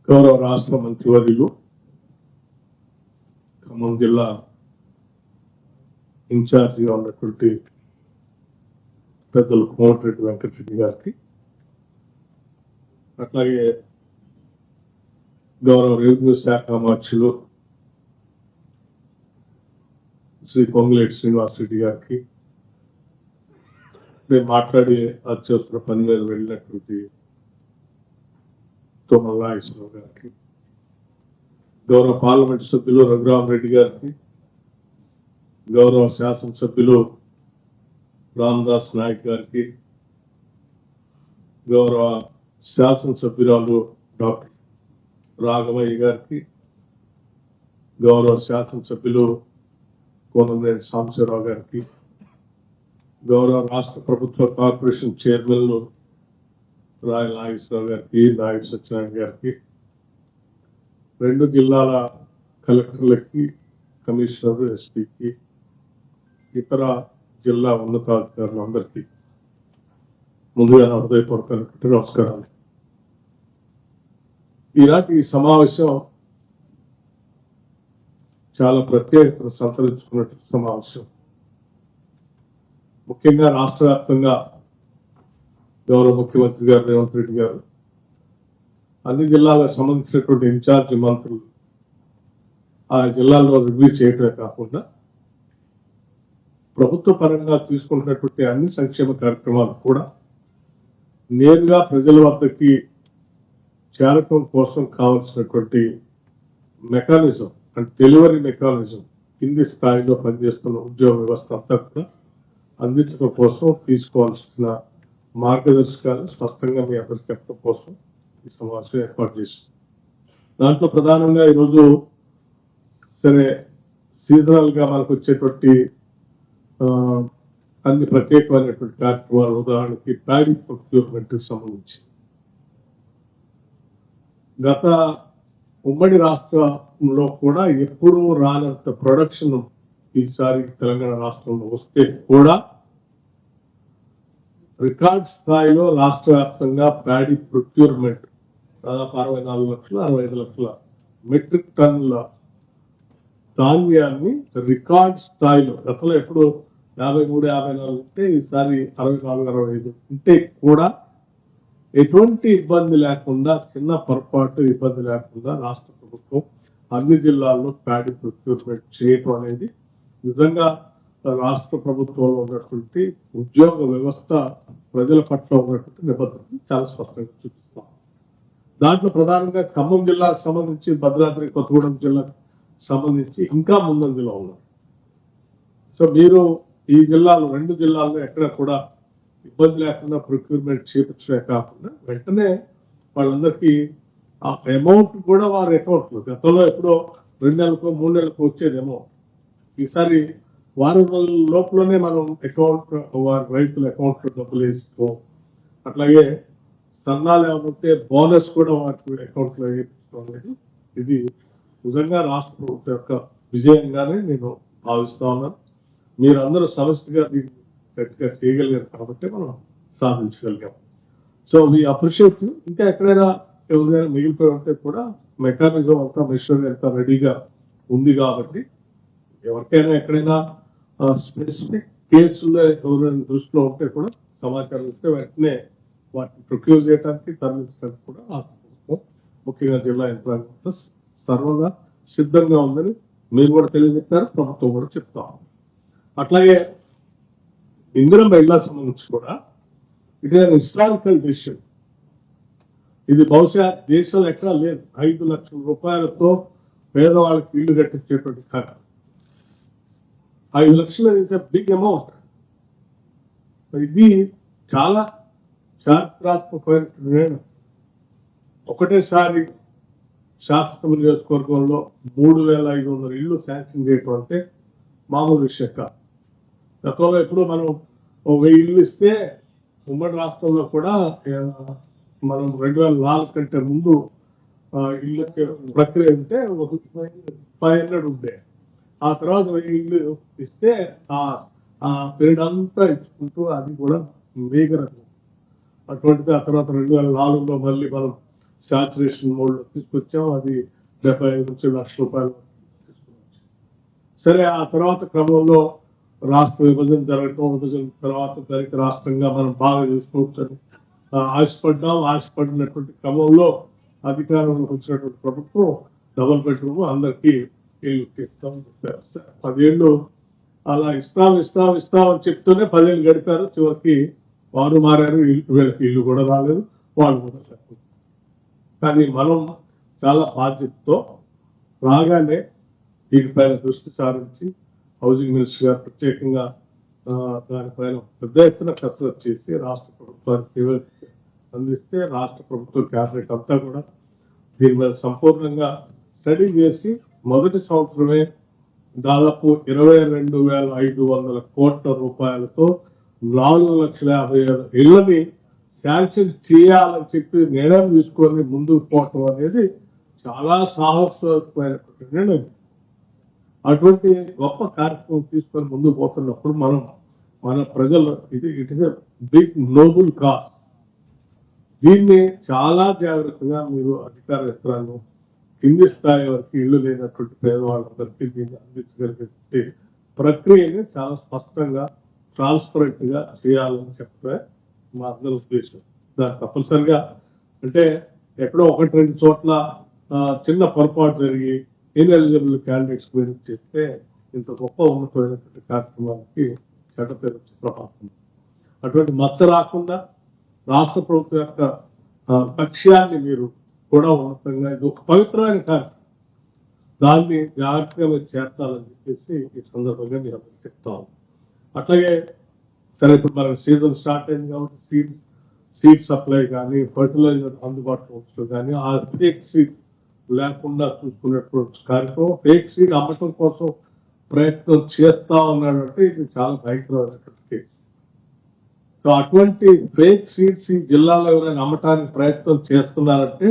గౌరవ రాష్ట్ర మంత్రివర్యులు ఖమ్మం జిల్లా ఇన్ఛార్జిగా ఉన్నటువంటి పెద్దలు కోమటిరెడ్డి వెంకటరెడ్డి గారికి, అట్లాగే గౌరవ రెవెన్యూ శాఖ మార్చులు శ్రీ పొంగులేటి శ్రీనివాసరెడ్డి గారికి, నేను మాట్లాడి అత్యవసర పని మీద వెళ్ళినటువంటి తుమ్మల నాగేశ్వరరావు గారికి, గౌరవ పార్లమెంట్ సభ్యులు రఘురామరెడ్డి గారికి, గౌరవ శాసనసభ్యులు రామదాస్ నాయక్ గారికి, గౌరవ శాసనసభ్యురాలు డాక్టర్ రాఘవయ్య గారికి, గౌరవ శాసనసభ్యులు కోనంనేని సాంబశివరావు గారికి, గౌరవ రాష్ట్ర ప్రభుత్వ కార్పొరేషన్ చైర్మన్లు రాయ నాగేశ్వరరావు గారికి, నాయక్ సత్యనారాయణ గారికి, రెండు జిల్లాల కలెక్టర్లకి, కమిషనర్, ఎస్పీకి, ఇతర జిల్లా ఉన్నతాధికారులందరికీ ముందుగా హృదయపూర్వక నమస్కారాలు. ఈనాటి ఈ సమావేశం చాలా ప్రత్యేకతను సంతరించుకున్నటువంటి సమావేశం. ముఖ్యంగా రాష్ట్ర వ్యాప్తంగా గౌరవ ముఖ్యమంత్రి గారు రేవంత్ రెడ్డి గారు అన్ని జిల్లాలకు సంబంధించినటువంటి ఇన్ఛార్జి మంత్రులు ఆ జిల్లాల్లో రివ్యూ చేయడమే కాకుండా ప్రభుత్వ పరంగా తీసుకుంటున్నటువంటి అన్ని సంక్షేమ కార్యక్రమాలు కూడా నేరుగా ప్రజల వద్దకి చేరటం కోసం కావాల్సినటువంటి మెకానిజం అంటే డెలివరీ మెకానిజం కింది స్థాయిలో పనిచేస్తున్న ఉద్యోగ వ్యవస్థ అంతా కూడా అందించడం కోసం తీసుకోవాల్సిన మార్గదర్శకాలు స్పష్టంగా మీ అందరికి చెప్పడం కోసం ఈ సమావేశం ఏర్పాటు చేసింది. దాంట్లో ప్రధానంగా ఈరోజు సరే సీజనల్ గా మనకు వచ్చేటువంటి అన్ని ప్రత్యేకమైనటువంటి కార్యక్రమాలు, ఉదాహరణకి ప్యాడీ ప్రొక్యూర్మెంట్ సంబంధించి గత ఉమ్మడి రాష్ట్రంలో కూడా ఎప్పుడూ రానంత ప్రొడక్షన్ ఈసారి తెలంగాణ రాష్ట్రంలో వస్తే కూడా రికార్డ్ స్థాయిలో రాష్ట్ర వ్యాప్తంగా ప్యాడీ ప్రొక్యూర్మెంట్ దాదాపు 64 లక్షలు 65 లక్షల మెట్రిక్ టన్నుల ధాన్యాన్ని రికార్డ్ స్థాయిలో, గతంలో ఎప్పుడు 53, 54 ఉంటే ఈసారి 64, 65 ఉంటే కూడా ఎటువంటి ఇబ్బంది లేకుండా, చిన్న పొరపాటు ఇబ్బంది లేకుండా రాష్ట్ర ప్రభుత్వం అన్ని జిల్లాల్లో ప్యాడీ ప్రొక్యూర్మెంట్ చేయటం అనేది నిజంగా రాష్ట్ర ప్రభుత్వంలో ఉన్నటువంటి ఉద్యోగ వ్యవస్థ ప్రజల పట్ల ఉన్నటువంటి నిబద్ధతను చాలా స్పష్టంగా చూపిస్తాం. దాంట్లో ప్రధానంగా ఖమ్మం జిల్లాకు సంబంధించి, భద్రాద్రి కొత్తగూడెం జిల్లాకు సంబంధించి ఇంకా ముందంజలో ఉన్నారు. సో మీరు ఈ జిల్లాలో, రెండు జిల్లాల్లో ఎక్కడ కూడా ఇబ్బంది లేకుండా ప్రొక్యూర్మెంట్ చేపించడమే కాకుండా వెంటనే వాళ్ళందరికీ ఆ అమౌంట్ కూడా వారి అకౌంట్లో, గతంలో ఎప్పుడో 2 నెలలకు 3 నెలలకు వచ్చేది అమౌంట్ ఈసారి వారం రోజుల లోపలనే మనం అకౌంట్, వారి రైతుల అకౌంట్లో డబ్బులు వేసుకో, అట్లాగే సన్నాలు ఏమంటే బోనస్ కూడా వాటి అకౌంట్లో వేసుకో అనేది ఇది నిజంగా రాష్ట్ర ప్రభుత్వం యొక్క విజయంగానే నేను భావిస్తా ఉన్నాను. మీరు అందరూ సమస్యగా దీన్ని గట్టిగా చేయగలిగారు కాబట్టి మనం సాధించగలిగాం. So we appreciate you. ఇంకా ఎక్కడైనా ఎవరైనా మిగిలిపోయి ఉంటే కూడా మెకానిజం అంతా, మెషినరీ అంతా రెడీగా ఉంది కాబట్టి ఎవరికైనా ఎక్కడైనా స్పెసిఫిక్ కేసుల్లో ఎవరైనా దృష్టిలో ఉంటే కూడా సమాచారం ఇస్తే వెంటనే వాటిని ప్రొక్యూర్ చేయడానికి, తరలించడానికి కూడా ఆ ప్రభుత్వం ముఖ్యంగా జిల్లా యంత్రాంగం సర్వదా సిద్ధంగా ఉందని మీరు కూడా తెలియజెప్పారు, ప్రభుత్వం కూడా చెప్తాం. అట్లాగే ఇందిరమ్మ ఇళ్ల సంబంధించి కూడా ఇట్ ఈస్ హిస్టారికల్ డిసిషన్. ఇది బహుశా దేశంలో ఎక్కడా లేదు. 5 లక్షల రూపాయలతో పేదవాళ్ళకి ఇల్లు కట్టించేటువంటి కార్యం. 5 లక్షలు ఇస్ ఎ బిగ్ అమౌంట్. ఇది చాలా చారిత్రాత్మకమైన నిర్ణయం. ఒకటేసారి శాసనసభ నియోజకవర్గంలో 3500 ఇళ్లు శాంక్షన్ చేయటం అంటే మామూలు విషయం కాదు. గతంలో ఎప్పుడు మనం 1000 ఇల్లు ఇస్తే ఉమ్మడి రాష్ట్రంలో కూడా మనం 2004 కంటే ముందు ఇళ్ళ ప్రక్రియ ఉంటే 500 ఉండే, ఆ తర్వాత 1000 ఇల్లు ఇస్తే ఆ పీరియడ్ అంతా ఇచ్చుకుంటూ అది కూడా వేగరకం. అటువంటిది ఆ తర్వాత 2004లో మళ్ళీ మనం సాచురేషన్ మోడ్లో తీసుకొచ్చాం. అది 75 నుంచి లక్ష రూపాయలు తీసుకున్నాం. సరే, ఆ తర్వాత క్రమంలో రాష్ట్ర విభజన జరగటం, విభజన తర్వాత దానికి రాష్ట్రంగా మనం బాగా చూసుకోవచ్చని ఆశపడినటువంటి క్రమంలో అధికారంలోకి వచ్చినటువంటి ప్రభుత్వం డబుల్ బెడ్రూమ్ అందరికీ ఇల్లు ఇస్తాం చెప్పారు. 10 ఏళ్ళు అలా ఇస్తాం అని చెప్తూనే 10 ఏళ్ళు గడిపారు. చివరికి వారు మారారు, వీళ్ళకి ఇల్లు కూడా రాలేదు, వాళ్ళు కూడా లేదు. కానీ మనం చాలా బాధ్యతతో రాగానే దీనిపైన దృష్టి సారించి హౌసింగ్ మినిస్టర్ గారు ప్రత్యేకంగా దానిపైన పెద్ద ఎత్తున కసరత్తు చేసి రాష్ట్ర ప్రభుత్వానికి అందిస్తే రాష్ట్ర ప్రభుత్వం క్యాబినెట్ అంతా కూడా దీని మీద సంపూర్ణంగా స్టడీ చేసి మొదటి సంవత్సరమే దాదాపు 22,500 కోట్ల రూపాయలతో 4,50,000 ఇళ్లని శాంక్షన్ చేయాలని చెప్పి నిర్ణయం తీసుకొని ముందుకు పోవటం అనేది చాలా సాహసమైనటువంటి నిర్ణయం. అటువంటి గొప్ప కార్యక్రమం తీసుకొని ముందుకు పోతున్నప్పుడు మన ప్రజలు it is a big noble cause. దీన్ని చాలా జాగ్రత్తగా మీరు అధికార యంత్రాంగం కింది స్థాయి వరకు ఇల్లు లేనటువంటి పేదవాళ్ళందరికీ దీన్ని అందించగలిగే ప్రక్రియని చాలా స్పష్టంగా ట్రాన్స్పరెంట్ గా చేయాలని చెప్పే మా అందరి ఉద్దేశం. దాన్ని తప్పనిసరిగా అంటే ఎక్కడో 1-2 చోట్ల చిన్న పొరపాటు జరిగి ఇన్ఎలిజిబుల్ క్యాండిడేట్స్ గురించి చెప్తే ఇంత గొప్ప ఉన్నతమైనటువంటి కార్యక్రమానికి చెడ్డ పేరు వచ్చే ప్రమాదం. అటువంటి మచ్చ రాకుండా రాష్ట్ర ప్రభుత్వం యొక్క లక్ష్యాన్ని మీరు కూడా ఉన్నతంగా ఇది ఒక పవిత్రమైన కార్యక్రమం, దాన్ని జాగ్రత్తగా మీరు చేస్తారని చెప్పేసి ఈ సందర్భంగా మీరు అందరికి చెప్తాము. అట్లాగే సరే, ఇప్పుడు మనకి సీజన్ స్టార్ట్ అయింది కాబట్టి సీడ్ సప్లై కానీ ఫర్టిలైజర్ అందుబాటులో ఉంచడం కానీ ఆ ఫేక్ సీడ్ లేకుండా చూసుకునేటువంటి కార్యక్రమం, ఫేక్ సీడ్ అమ్మటం కోసం ప్రయత్నం చేస్తా ఉన్నాడంటే ఇది చాలా భయంకరమైనటువంటి కేసు. సో అటువంటి ఫేక్ సీడ్స్ ఈ జిల్లాలో ఎవరైనా అమ్మటానికి ప్రయత్నం చేస్తున్నారంటే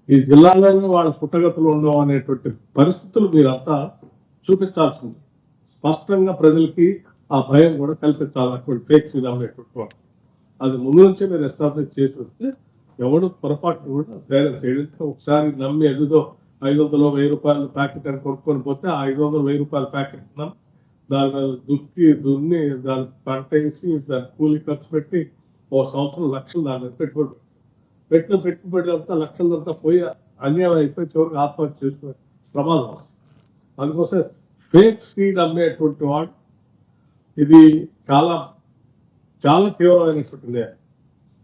ఈ జిల్లాలోనే వాళ్ళ పుట్టగతులు ఉండవు అనేటువంటి పరిస్థితులు మీరంతా చూపించాల్సింది. స్పష్టంగా ప్రజలకి ఆ భయం కూడా కల్పించాలి. అటువంటి ఫేక్ సీడ్ అమ్మేటువంటి వాళ్ళు అది ముందు నుంచే మీరు ఎస్టాబ్లిష్ చేసి వస్తే ఎవడు పొరపాటు కూడా ధైర్యం చేయడం. ఒకసారి నమ్మి ఏదో 500-1000 రూపాయల ప్యాకెట్ అని కొనుక్కొని పోతే ఆ 500-1000 రూపాయల ప్యాకెట్ దాని మీద దున్ని దాన్ని పంట వేసి దాని కూలి ఖర్చు పెట్టి ఓ సంవత్సరం లక్షలు దాని మీద పెట్టుబడి అంతా లక్షలంతా పోయి అన్యాయం అయిపోయి చివరికి ఆత్మహత్య చేసుకునే ప్రమాదం వస్తుంది. అందుకోసం ఫేక్ సీడ్ అమ్మేటువంటి వాడు ఇది చాలా చాలా తీవ్రమైనటువంటి నేరం.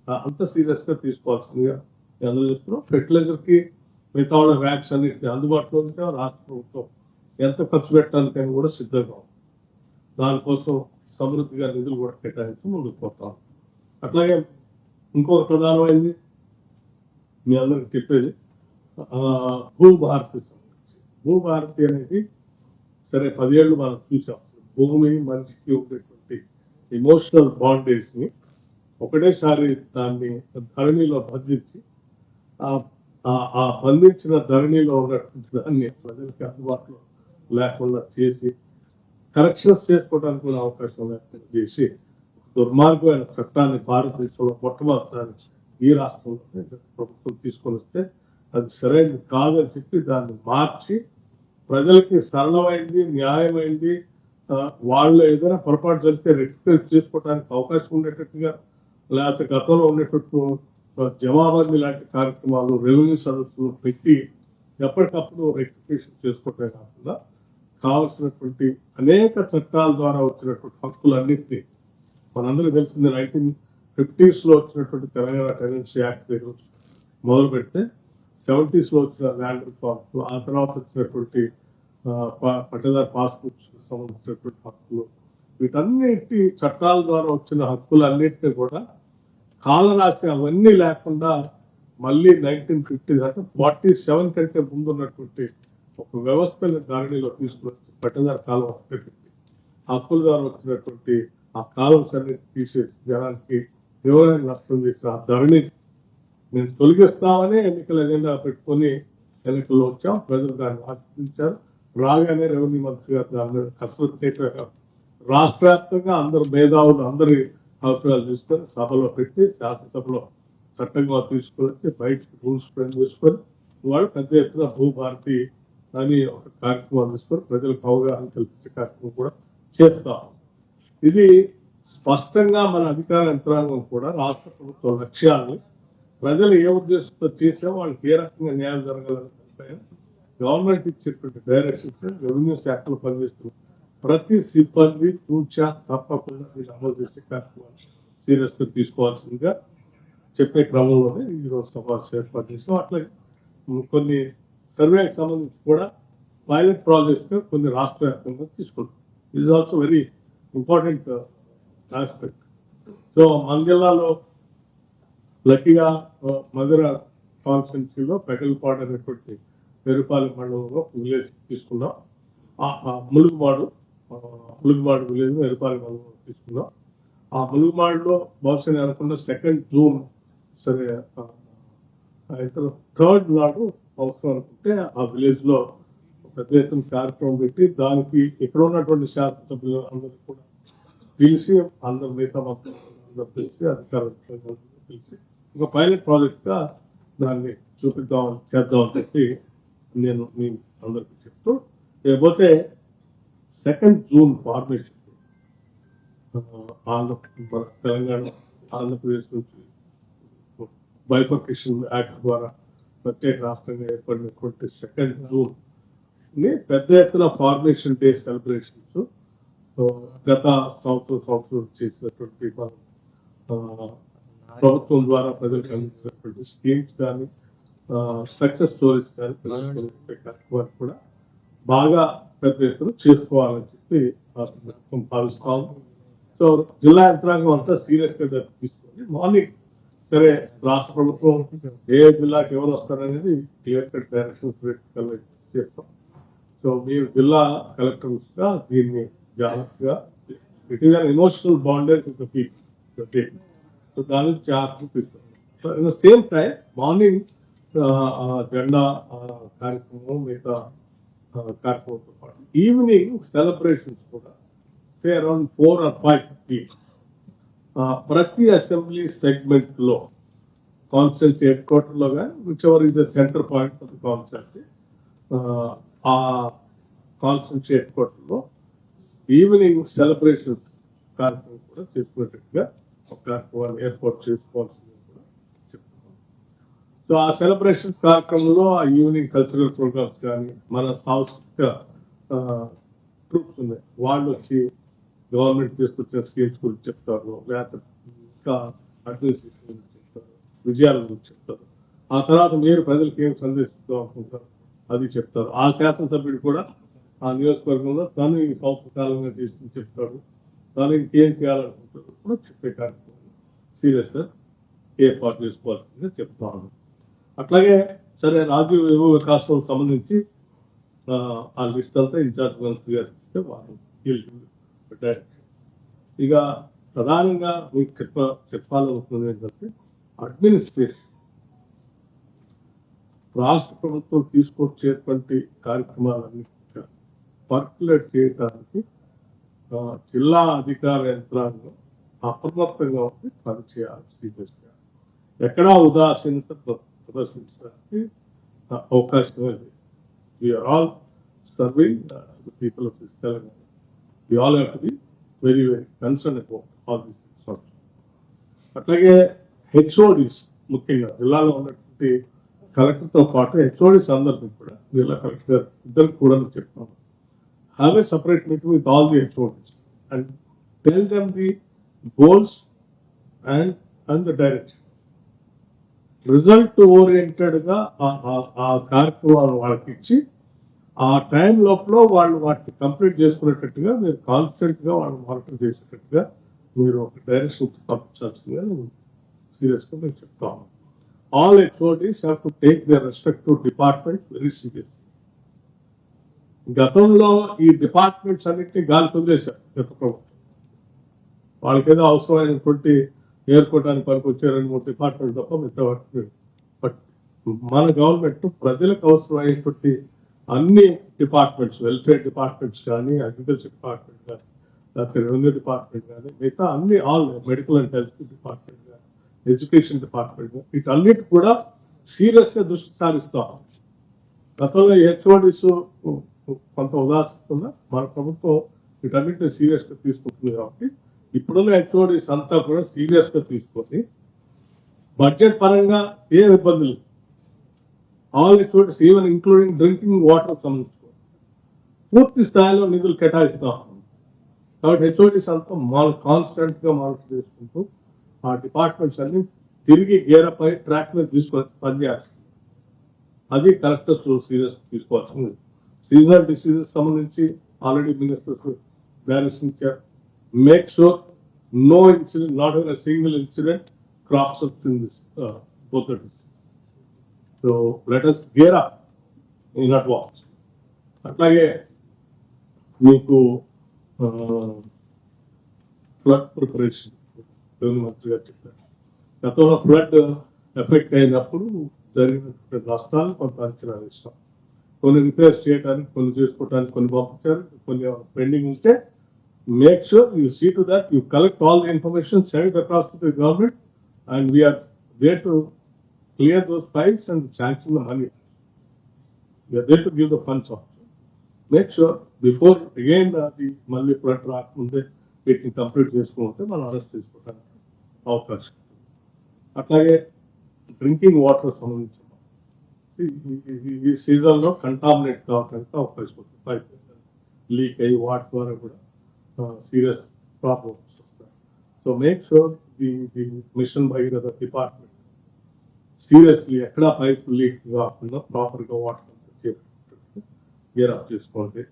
అంత సీరియస్ గా తీసుకోవాల్సిందిగా అందరూ చెప్తున్నాం. ఫెర్టిలైజర్ కి మిగతా వాళ్ళ వ్యాక్స్ అన్నింటినీ అందుబాటులో ఉంటే రాష్ట్ర ప్రభుత్వం ఎంత ఖర్చు పెట్టడానికని కూడా సిద్ధంగా ఉంది. దానికోసం సమృద్ధిగా నిధులు కూడా కేటాయించి ముందుకు పోతాం. అట్లాగే ఇంకొక ప్రధానమైంది మీ అందరికి చెప్పేది భూభారతి అనేది సరే 10 ఏళ్ళు మనం చూసాం. భూమి మనిషికి ఉండేటువంటి ఎమోషనల్ బాండేజ్ ని ఒకటేసారి దాన్ని ధరణిలో బంధించి ఆ బంధించిన ధరణిలో ఉన్నటువంటి దాన్ని ప్రజలకి అందుబాటులో లేకుండా చేసి కరెక్షన్స్ చేసుకోవడానికి కూడా అవకాశం లేకుండా చేసి దుర్మార్గమైన చట్టాన్ని భారతదేశంలో మొట్టమొదటిసారి ఈ రాష్ట్రంలో ప్రభుత్వం తీసుకొని వస్తే అది సరైనది కాదని చెప్పి దాన్ని మార్చి ప్రజలకి సరళమైంది, న్యాయమైంది, వాళ్ళు ఏదైనా పొరపాటు జరిగితే రెక్టిఫై చేసుకోవడానికి అవకాశం ఉండేటట్టుగా, లేకపోతే గతంలో ఉండేటట్టు జమాబందీ లాంటి కార్యక్రమాలు, రెవెన్యూ సదస్సులు పెట్టి ఎప్పటికప్పుడు రెక్టిఫికేషన్ చేసుకోవటమే కాకుండా కావాల్సినటువంటి అనేక చట్టాల ద్వారా వచ్చినటువంటి హక్కులన్నింటినీ మనందరికీ తెలిసింది 1950s వచ్చినటువంటి తెలంగాణ టెనెన్సీ యాక్ట్ దగ్గర మొదలు పెడితే 70s వచ్చిన ల్యాండ్ రిఫార్మ్స్, ఆ తర్వాత వచ్చినటువంటి పట్టదారు పాస్బుక్స్ సంబంధించినటువంటి హక్కులు, వీటన్నిటి చట్టాల ద్వారా వచ్చిన హక్కులన్నింటినీ కూడా కాలరాశి అవన్నీ లేకుండా మళ్ళీ 1950 దాకా 47 కంటే ముందున్నటువంటి ఒక వ్యవస్థను ధరణిలో తీసుకుని పట్టదారు కాలం పెట్టి హక్కుల ద్వారా వచ్చినటువంటి ఆ కాలమ్స్ అన్ని తీసేసి జనానికి ఎవరైనా నష్టం చేసిన ఆ ధరణి మేము తొలగిస్తామని ఎన్నికల ఎజెండా పెట్టుకొని ఎన్నికల్లో వచ్చాం. ప్రజలు దాన్ని ఆశించారు. రాగానే రెవెన్యూ మంత్రి గారు దాని మీద కసరత్తు చేయటం రాష్ట్ర వ్యాప్తంగా అందరు మేధావులు అందరి అభిప్రాయాలు తీసుకొని సభలో పెట్టి శాసనసభలో చట్టంగా తీసుకుని బయటకు రూల్స్ ఫ్రేమ్ చేసుకొని వాళ్ళు పెద్ద ఎత్తున భూభారతి అని ఒక కార్యక్రమం తీసుకొని ప్రజలకు అవగాహన కల్పించే కార్యక్రమం కూడా చేస్తాం. ఇది స్పష్టంగా మన అధికార యంత్రాంగం కూడా రాష్ట్ర ప్రభుత్వ లక్ష్యాన్ని ప్రజలు ఏ ఉద్దేశంతో చేసే వాళ్ళకి ఏ రకంగా న్యాయం జరగాలని గవర్నమెంట్ ఇచ్చేటువంటి డైరెక్షన్స్ రెవెన్యూ శాఖలో పనిచేస్తున్న ప్రతి సిబ్బంది తూచా తప్పకుండా వీళ్ళు అమలు చేసే కార్యక్రమాలు సీరియస్ గా తీసుకోవాల్సిందిగా చెప్పే క్రమంలోనే ఈరోజు సమావేశం ఏర్పాటు చేసాం. అట్లాగే కొన్ని సర్వేకి సంబంధించి కూడా పైలట్ ప్రాజెక్ట్స్ కొన్ని రాష్ట్ర వ్యాప్తంగా తీసుకుంటాం. ఇది also very important aspect. So మన జిల్లాలో లక్కీగా మధుర కాన్స్టిట్యున్సీలో పెగల్పాడు అనేటువంటి పెరుపాలి మండలంలో విలేజ్ తీసుకున్నాం. ములుగుమాడు విలేజ్ పెరుపాలి మండలంలో తీసుకున్నాం. ఆ ములుగుమాడులో బహుశా అనుకున్న 2 జూన్ సరే 3rd నాడు అవసరం అనుకుంటే ఆ విలేజ్ లో పెద్ద ఎత్తున కార్యక్రమం పెట్టి దానికి ఇక్కడ ఉన్నటువంటి శాసనసభ్యులు అందరూ కూడా పిలిచి అందరు మిగతా మొత్తం అందరూ పిలిచి అధికారులు పిలిచి ఒక పైలట్ ప్రాజెక్ట్ గా దాన్ని చేద్దామని చెప్పి నేను మీ అందరికి చెప్తూ లేకపోతే 2nd June formation Telangana Andhra Pradesh నుంచి బైఫర్కేషన్ యాక్ట్ ద్వారా ప్రత్యేక రాష్ట్రంగా ఏర్పడినటువంటి 2nd జూన్ ని పెద్ద ఎత్తున ఫార్మేషన్ డే సెలబ్రేషన్స్ గత సంవత్సరం చేసినటువంటి ప్రభుత్వం ద్వారా ప్రజలకు అందించినటువంటి స్కీమ్స్ కానీ సక్సెస్ స్టోరీస్ కానీ కార్యక్రమాలు కూడా బాగా పెద్ద ఎత్తున చేసుకోవాలని చెప్పి ప్రభుత్వం భావిస్తాం. సో జిల్లా యంత్రాంగం అంతా సీరియస్ గా తీసుకొని మార్నింగ్ సరే రాష్ట్ర ప్రభుత్వం ఏ జిల్లాకి ఎవరు వస్తారనేది క్లియర్ కట్ డైరెక్షన్స్ చేస్తాం. సో మీరు జిల్లా కలెక్టర్స్ గా దీన్ని జాగ్రత్తగా it is an emotional bondage with the people. So దాని నుంచి జాగ్రత్తగా తీసుకోండి. So in the same time morning జెండా కార్యక్రమం మిగతా కార్యక్రమంతో పాటు ఈవినింగ్ సెలబ్రేషన్స్ కూడా సే అరౌండ్ 4 or 5 p.m. ప్రతి అసెంబ్లీ సెగ్మెంట్ లో కాన్స్టిట్యూన్సీ హెడ్ క్వార్టర్ లో కానీ which ever is the centre point of the constituency ఆ కాన్స్టిట్యూన్సీ హెడ్ క్వార్టర్ లో ఈవినింగ్ సెలబ్రేషన్ కార్యక్రమం కూడా చేసుకునేటట్టుగా ఒక కార్యక్రమాన్ని ఏర్పాటు చేసుకోవాల్సింది కూడా చెప్తున్నాం. సో ఆ సెలబ్రేషన్ కార్యక్రమంలో ఆ ఈవినింగ్ కల్చరల్ ప్రోగ్రామ్స్ కానీ మన సాంస్కృతిక ట్రూప్స్ ఉన్నాయి వాళ్ళు వచ్చి గవర్నమెంట్ తీసుకొచ్చిన స్కీమ్స్ గురించి చెప్తారు, లేకపోతే ఇంకా అడ్మినిస్ట్రేషన్ గురించి చెప్తారు, విజయాల గురించి చెప్తారు. ఆ తర్వాత మీరు ప్రజలకు ఏం సందేశిస్తాం అనుకుంటారు అది చెప్తారు. ఆ శాసనసభ్యుడు కూడా ఆ నియోజకవర్గంలో తను ఈ సంవత్సర కాలంగా తీసుకుని చెప్తాడు, తను ఇంకేం చేయాలనుకుంటారు కూడా చెప్పే కార్యక్రమం సీరియస్ గా ఏర్పాటు చేసుకోవాల్సిందిగా చెప్తాను. అట్లాగే సరే రాజీవ్ యువ వికాసం సంబంధించి ఆ లిస్ట్ అంతా ఇన్ఛార్జ్ మంత్రి గారు ఇస్తే వాళ్ళు ఇక ప్రధానంగా మీకు చెప్పాలనుకున్నది ఏంటంటే అడ్మినిస్ట్రేషన్ రాష్ట్ర ప్రభుత్వం తీసుకొచ్చేటువంటి కార్యక్రమాలన్నీ పర్క్యులేట్ చేయడానికి జిల్లా అధికార యంత్రాంగం అప్రమత్తంగా ఉండి పనిచేయాలి. సీరియస్గా ఎక్కడా ఉదాసీనత ప్రదర్శించడానికి అవకాశం లేదు. We are all serving the people of this Telangana. We all have to be very, very concerned about all these things. అట్లాగే హెచ్ఓడిస్ ముఖ్యంగా జిల్లాలో ఉన్నటువంటి కలెక్టర్తో పాటు హెచ్ఓడిస్ అందరినీ కూడా జిల్లా కలెక్టర్ ఇద్దరికి కూడా చెప్తాను, have a separate meeting with all the HODs and tell them the goals and the direction. Result oriented గా ఆ కార్యక్రమాలు వాళ్ళకి ఇచ్చి ఆ టైం లోపల వాళ్ళు వాటిని కంప్లీట్ చేసుకునేటట్టుగా మీరు కాన్స్టెంట్ గా వాళ్ళు మానిటర్ చేసేటట్టుగా మీరు ఒక డైరెక్షన్ పంపించాల్సిందిగా నేను సీరియస్ గా నేను చెప్తాను. All HODs have to take their respective department very serious. గతంలో ఈ డిపార్ట్మెంట్స్ అన్నింటినీ గాలి వదిలేశారు గత ప్రభుత్వం. వాళ్ళకేదో అవసరమైనటువంటి నేర్చుకోవడానికి పనికి వచ్చే 2-3 డిపార్ట్మెంట్ తప్ప మిగతా వాటి. బట్ మన గవర్నమెంట్ ప్రజలకు అవసరమైనటువంటి అన్ని డిపార్ట్మెంట్స్, వెల్ఫేర్ డిపార్ట్మెంట్స్ కానీ, అగ్రికల్చర్ డిపార్ట్మెంట్ కానీ, లేకపోతే రెవెన్యూ డిపార్ట్మెంట్ కానీ, మిగతా అన్ని all medical and health department కానీ, ఎడ్యుకేషన్ డిపార్ట్మెంట్, వీటన్నిటి కూడా సీరియస్ గా దృష్టి సారిస్తాం. గతంలో హెచ్ఓడిస్ కొంత ఉదాహరణ మన ప్రభుత్వం వీటన్నిటిని సీరియస్ గా తీసుకుంటుంది కాబట్టి ఇప్పుడున్న హెచ్ఓడిస్ అంతా కూడా సీరియస్ గా తీసుకొని బడ్జెట్ పరంగా ఏ ఇబ్బందులు all HODs even including drinking water సంబంధించుకో పూర్తి స్థాయిలో నిధులు కేటాయిస్తాం. కాబట్టి హెచ్ఓడిస్ అంతా కాన్స్టెంట్ గా మానిటర్ చేసుకుంటూ ఆ డిపార్ట్మెంట్స్ అన్ని తిరిగి గేరప్ అయి ట్రాక్ మీద తీసుకొని పనిచేస్తారు. అది కలెక్టర్స్ సీరియస్ తీసుకోవాల్సింది. సీజనల్ డిసీజెస్ సంబంధించి ఆల్రెడీ మినిస్టర్స్ డైరెక్షన్ ఇచ్చారు. Make sure no incident, not ever single incident crops up in this both. So let us gear up in advance. అట్లాగే మీకు ఫ్లడ్ ప్రిపరేషన్ మంత్రి గారు చెప్పారు. గతంలో ఫ్లడ్ ఎఫెక్ట్ అయినప్పుడు జరిగిన నష్టాలు కొంత అంచనా వేస్తాం. కొన్ని రిపేర్స్ చేయడానికి, కొన్ని చేసుకోవడానికి కొన్ని పంపించారు, కొన్ని పెండింగ్ ఉంటే make sure you see to that you collect all the information, send it across to the government and we are there to clear those files and sanction the money. We are there to give the funds also. Make sure before again the money flood రాకముందే వీటిని complete చేసుకుంటే మనం arrest చేసుకోవడానికి అవకాశం. అట్లాగే drinking water సంబంధించి ఈ సీజన్లో కంటామినేట్ కావడానికి అవకాశం ఉంటుంది. పైప్ లీక్ అయ్యి వాటి ద్వారా కూడా సీరియస్ ప్రాబ్లమ్స్ వస్తాయి. So make sure the mission by the department seriously ఎక్కడా పైప్ లీక్ కాకుండా ప్రాపర్గా వాటర్ గేర్ ఆఫ్ చేసుకోండి.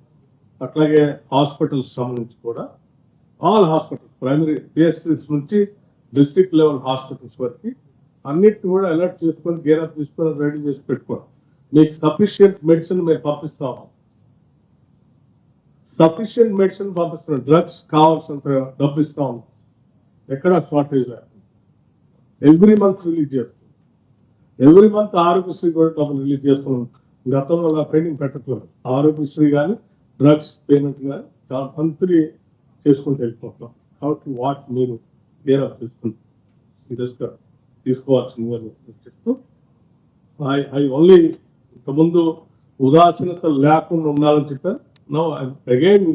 అట్లాగే హాస్పిటల్స్ సంబంధించి కూడా ఆల్ హాస్పిటల్స్ ప్రైమరీ పిఎస్సీస్ నుంచి డిస్ట్రిక్ట్ లెవెల్ హాస్పిటల్స్ వరకు అన్నిటిని కూడా అలర్ట్ చేసుకొని గేర్ ఆఫ్ తీసుకొని రెడీ చేసి పెట్టుకోండి. మీకు సఫిషియంట్ మెడిసిన్ మేము పంపిస్తాము. సఫిషియంట్ మెడిసిన్ పంపిస్తున్నాం. డ్రగ్స్ కావాల్సినంత డబ్బు ఇస్తాం. ఎక్కడ షార్టేజ్ లేకుండా ఎవ్రీ మంత్ రిలీజ్ చేస్తాం. ఎవ్రీ మంత్ ఆరోగ్యశ్రీ కూడా డబ్బులు రిలీజ్ చేస్తున్నాం. గతంలో నా పెండింగ్ పెట్టట్లేదు. ఆరోగ్యశ్రీ కానీ డ్రగ్స్ పేమెంట్ కానీ మంత్లీ చేసుకుంటూ వెళ్ళిపోతున్నాం. కాబట్టి వాటి మీరు కేర్ ఆఫ్ చేసుకుంటాం సీరియస్గా తీసుకోవాల్సింది చెప్తూ ఐ ఓన్లీ ఇంతకుముందు ఉదాసీనత లేకుండా ఉండాలని చెప్పాను. నో అగైన్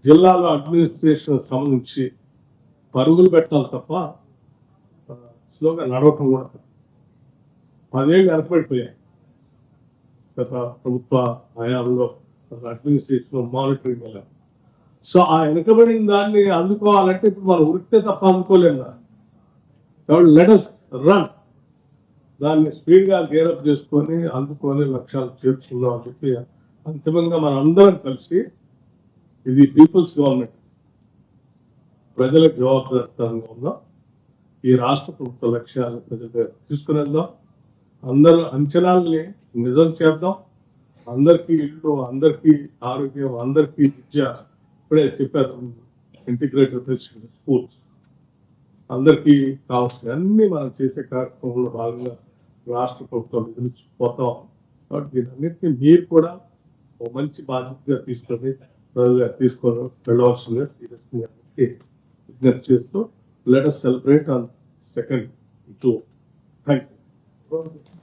జిల్లాలో అడ్మినిస్ట్రేషన్ సంబంధించి పరుగులు పెట్టాలి తప్ప స్లోగా నడవటం కూడా 10 ఏళ్ళు వెనకబడిపోయాయి. గత ప్రభుత్వ హయాంలో అడ్మినిస్ట్రేషన్ మానిటరింగ్ వల్ల. సో ఆ వెనకబడిన దాన్ని అందుకోవాలంటే ఇప్పుడు మనం ఉరికితే తప్ప అందుకోలేము. కాబట్టి లెట్ us రన్, దాన్ని స్పీడ్గా గేరప్ చేసుకొని అందుకొని లక్ష్యాలు చేర్చుకుందాం అని చెప్పి అంతిమంగా మనం అందరం కలిసి ఇది పీపుల్స్ గవర్నమెంట్, ప్రజలకు జవాబుదారితనంగా ఉందాం. ఈ రాష్ట్ర ప్రభుత్వ లక్ష్యాలు ప్రజలు తీసుకుని వెళ్దాం. అందరూ అంచనాలని నిజం చేద్దాం. అందరికీ ఇల్లు, అందరికీ ఆరోగ్యం, అందరికీ విద్య, ఇప్పుడే చెప్పారు ఇంటిగ్రేటెడ్ స్కూల్స్, అందరికీ కావాల్సిన అన్ని మనం చేసే కార్యక్రమంలో భాగంగా రాష్ట్ర ప్రభుత్వం నిలిచిపోతాం. కాబట్టి దీనన్నింటినీ మీరు కూడా ఒక మంచి బాధ్యతగా తీసుకొని ప్రజలుగా తీసుకొని వెళ్ళవలసిందిగా సీరియస్గా విజ్ఞప్తి చేస్తూ let us celebrate on 2nd. Thank you.